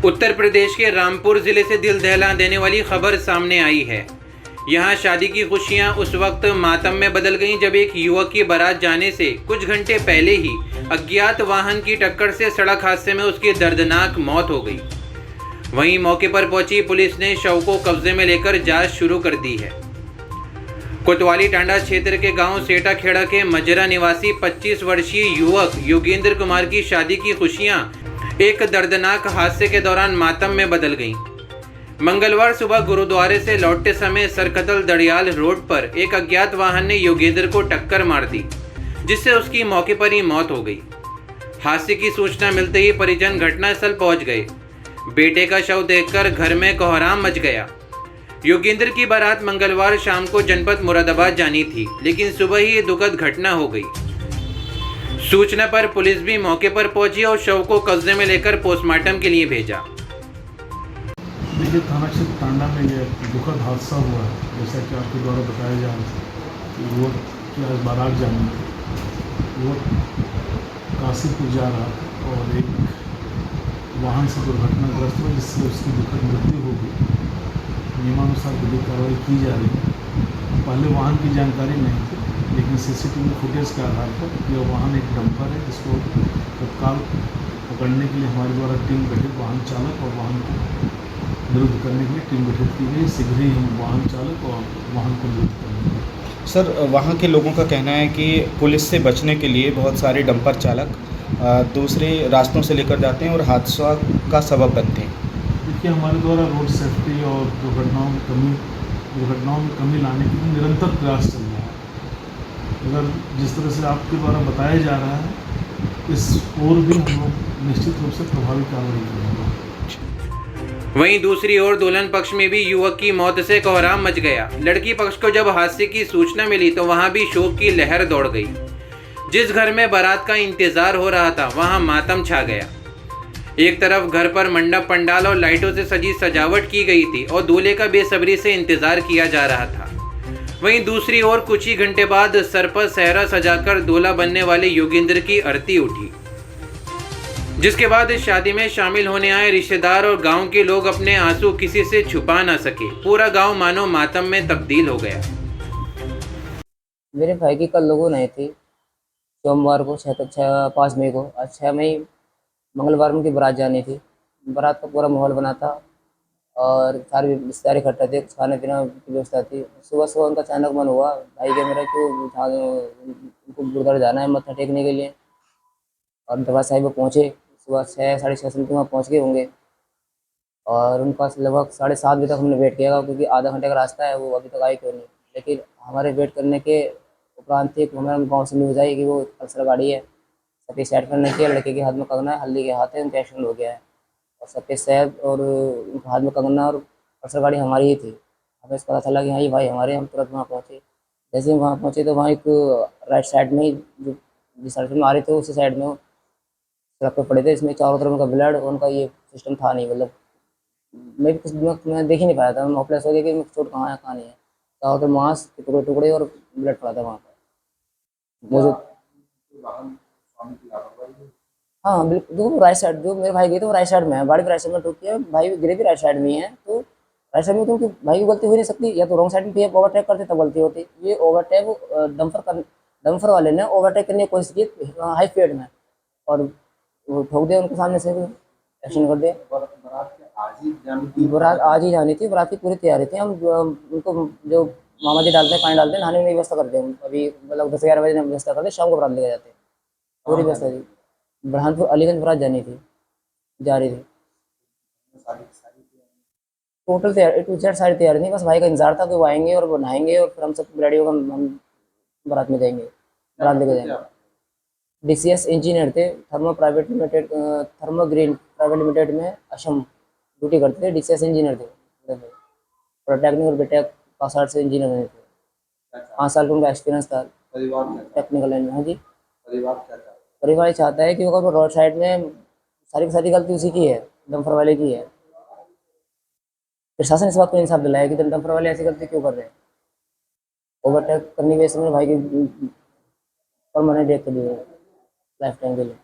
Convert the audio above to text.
उत्तर प्रदेश के रामपुर जिले से दिल दहला देने वाली खबर सामने आई है। यहाँ शादी की खुशियाँ उस वक्त मातम में बदल गईं जब एक युवक की बारात जाने से कुछ घंटे पहले ही अज्ञात वाहन की टक्कर से सड़क हादसे में उसकी दर्दनाक मौत हो गई। वहीं मौके पर पहुंची पुलिस ने शव को कब्जे में लेकर जांच शुरू कर दी है। कोतवाली टांडा क्षेत्र के गांव सेटा खेड़ा के मजरा निवासी 25 वर्षीय युवक योगेंद्र कुमार की शादी की खुशियां एक दर्दनाक हादसे के दौरान मातम में बदल गईं। मंगलवार सुबह गुरुद्वारे से लौटते समय सरकतल दड़ियाल रोड पर एक अज्ञात वाहन ने योगेंद्र को टक्कर मार दी, जिससे उसकी मौके पर ही मौत हो गई। हादसे की सूचना मिलते ही परिजन घटनास्थल पहुंच गए। बेटे का शव देखकर घर में कोहराम मच गया। योगेंद्र की बारात मंगलवार शाम को जनपद मुरादाबाद जानी थी, लेकिन सुबह ही ये दुखद घटना हो गई। सूचना पर पुलिस भी मौके पर पहुंची और शव को कब्जे में लेकर पोस्टमार्टम के लिए भेजा। देखिए, थाना क्षेत्र टांडा में ये दुखद हादसा हुआ है। जैसा कि आपके द्वारा बताया जा रहा है कि युवक की आज बारात जानी थी। युवक काशीपुर जा रहा था और एक वाहन से दुर्घटनाग्रस्त हुआ, जिससे उसकी दुखद मृत्यु हो गई। नियमानुसार विधिक कार्रवाई की जा रही है। पहले वाहन की जानकारी नहीं थी, लेकिन सीसीटीवी फुटेज के आधार पर यह वाहन एक डंपर है, जिसको तत्काल पकड़ने के लिए हमारे द्वारा टीम गठित, वाहन चालक और वाहन को निरुद्ध करने के लिए टीम गठित की गई। शीघ्र ही हम वाहन चालक और वाहन को निरुद्ध करेंगे। सर, वहाँ के लोगों का कहना है कि पुलिस से बचने के लिए बहुत सारे डंपर चालक दूसरे रास्तों से लेकर जाते हैं और हादसा का सबब बनते हैं। देखिए, हमारे द्वारा रोड सेफ्टी और दुर्घटनाओं में कमी लाने के लिए निरंतर प्रयास चल रहा है। अगर जिस तरह से आपके द्वारा बताया जा रहा है, इस ओर भी हम लोग निश्चित रूप से प्रभावी कार्रवाई करेंगे। वहीं दूसरी ओर दुल्हन पक्ष में भी युवक की मौत से कोहराम मच गया। लड़की पक्ष को जब हादसे की सूचना मिली तो वहां भी शोक की लहर दौड़ गई। जिस घर में बारात का इंतजार हो रहा था, वहां मातम छा गया। एक तरफ घर पर मंडप, पंडाल और लाइटों से सजी सजावट की गई थी और दूल्हे का बेसब्री से इंतजार किया जा रहा था। वहीं दूसरी ओर कुछ ही घंटे बाद सर पर सेहरा सजाकर दूल्हा बनने वाले योगेंद्र की आरती उठी, जिसके बाद इस शादी में शामिल होने आए रिश्तेदार और गांव के लोग अपने आंसू किसी से छुपा ना सके। पूरा गांव मानो मातम में तब्दील हो गया। मेरे भाई की कल लोगों नहीं थी, सोमवार को 5 मई को। आज 6 मई मंगलवार में उनकी बारात जानी थी। बारात का पूरा माहौल बना था और सारे रिश्तेदार इकट्ठे थे, खाने पीने की व्यवस्था थी। सुबह सुबह उनका अचानक मन हुआ, भाई के मेरा क्यों उनको गुरुद्वारा जाना है मत्था टेकने के लिए। और दरबार साहिब में पहुँचे, सुबह 6 साढ़े 6 से वहाँ पहुँच गए होंगे और उनका लगभग 7:30 बजे तक हमने वेट किया, क्योंकि आधा घंटे का रास्ता है, वो अभी तक आए क्यों नहीं। लेकिन हमारे वेट करने के उपरांत एक हमारे गाँव से न्यूज़ आई कि वो पल्सर गाड़ी है, सफेद शर्ट करने के, लड़के के हाथ में कंगना है, हल्दी के हाथ है, उनका एक्सीडेंट हो गया है। और सफेद शर्ट और उनके हाथ में कंगना और पल्सर गाड़ी हमारी ही थी। हमें पता चला कि हाँ ये भाई हमारे। हम तुरंत वहाँ पहुँचे। जैसे ही वहाँ पहुँचे तो वहाँ एक राइट साइड में जो जिस साइड में आ रहे थे उसी साइड में सड़क पे पड़े थे। इसमें चारों तरफ उनका ब्लड, उनका ये सिस्टम था नहीं, मतलब मैं भी कुछ दिमाग में देख ही नहीं पाया था। मैं होपलेस हो गया कि चोट कहाँ है कहाँ नहीं है। चारों तरफ मांस के टुकड़े टुकड़े और ब्लड पड़ा था वहाँ पर। मुझे हाँ बिल्कुल, देखो राइट साइड जो मेरे भाई गए थे वो राइट साइड में है, गाड़ी भी राइट साइड में ठोकी है, भाई गिरे भी राइट साइड में ही है। तो राइट साइड में क्योंकि भाई की गलती हो नहीं सकती, या तो रॉन्ग साइड में ओवरटेक करते तब गलती होती। ये ओवरटेक डंपर वाले ने ओवरटेक करने की कोशिश की हाई स्पीड में और वो ठोक दिया उनके सामने से, एक्शन कर दिया। बारात आज ही जानी थी, बारात की पूरी तैयारी थी। हम उनको जो मामा जी डालते हैं, पानी डालते हैं, नहाने में व्यवस्था करते हैं। अभी मतलब 10-11 बजे व्यवस्था करते हैं, शाम को बारात लेके जाते हैं। पूरी व्यवस्था थी। बुरहानपुर अलीगंज बारात जानी थी, जा रही थी। टोटल तैयार टू जेड सारी तैयारी थी, बस भाई का इंतजार था कि वो आएंगे और वो नहाएंगे और फिर हम सब रेडी होकर हम बारात में जाएंगे, बारात लेके जाएंगे। DCS इंजीनियर थे, थर्मो ग्रीन प्राइवेट लिमिटेड में असम ड्यूटी करते थे। DCS इंजीनियर थे, पॉलिटेक्निक और बीटेक पास आउट से इंजीनियर बने थे। 5 साल का उनका एक्सपीरियंस था टेक्निकल लाइन में। हाँ जी, परिवार चाहता है कि अगर रोड साइड में सारी की सारी गलती उसी की है, डंपर वाले की है। प्रशासन इस बात को इंसाफ दिलाया कि डंपर वाले ऐसी गलती क्यों कर रहे हैं। ओवरटेक करने की वजह से मेरे भाई की परमानेंट डेथ कर दी है, लाइफ टाइम के लिए।